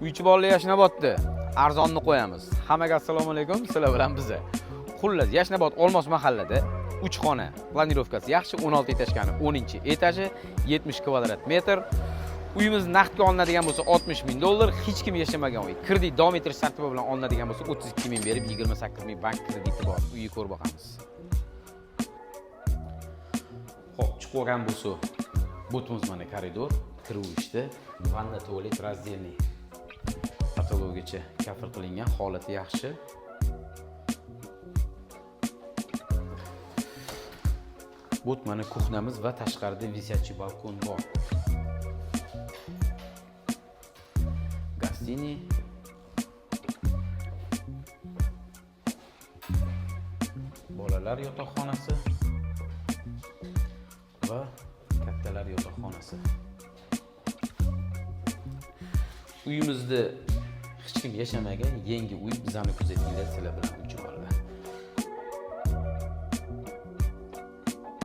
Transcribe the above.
Uychi bolalar Yashnobodda arzonni qo'yamiz. Hammaga assalomu alaykum, sizlar bilan biza. Xullas, Yashnobod Olmos mahallada 3 xona, planirovkasi yaxshi, 16 etажkani, 10-etaji, 70 kvadrat metr. Uyimiz naqdga olinadigan bo'lsa $60,000, hech kim yashamagan uy. Kredit davom ettirish tartibi bilan olinadigan bo'lsa 32,000 berib, 28,000 bank krediti bor. Uyni ko'rib boqamiz. Xo'p, chiqib olgan bo'lsa, butimiz mana koridor, kiruvishda, vanna, tualet razdelniy. Patologicha kafir qilingan, holati yaxshi. Bu mana kuxnamiz va tashqarida visyachi balkon bor. Gastini. Bolalar yotoqxonasi va kattalar yotoqxonasi. Uyimizda hech kim yashamagan yangi uy, bizani kuzatinglar, sizlar bilan uychi bolalar.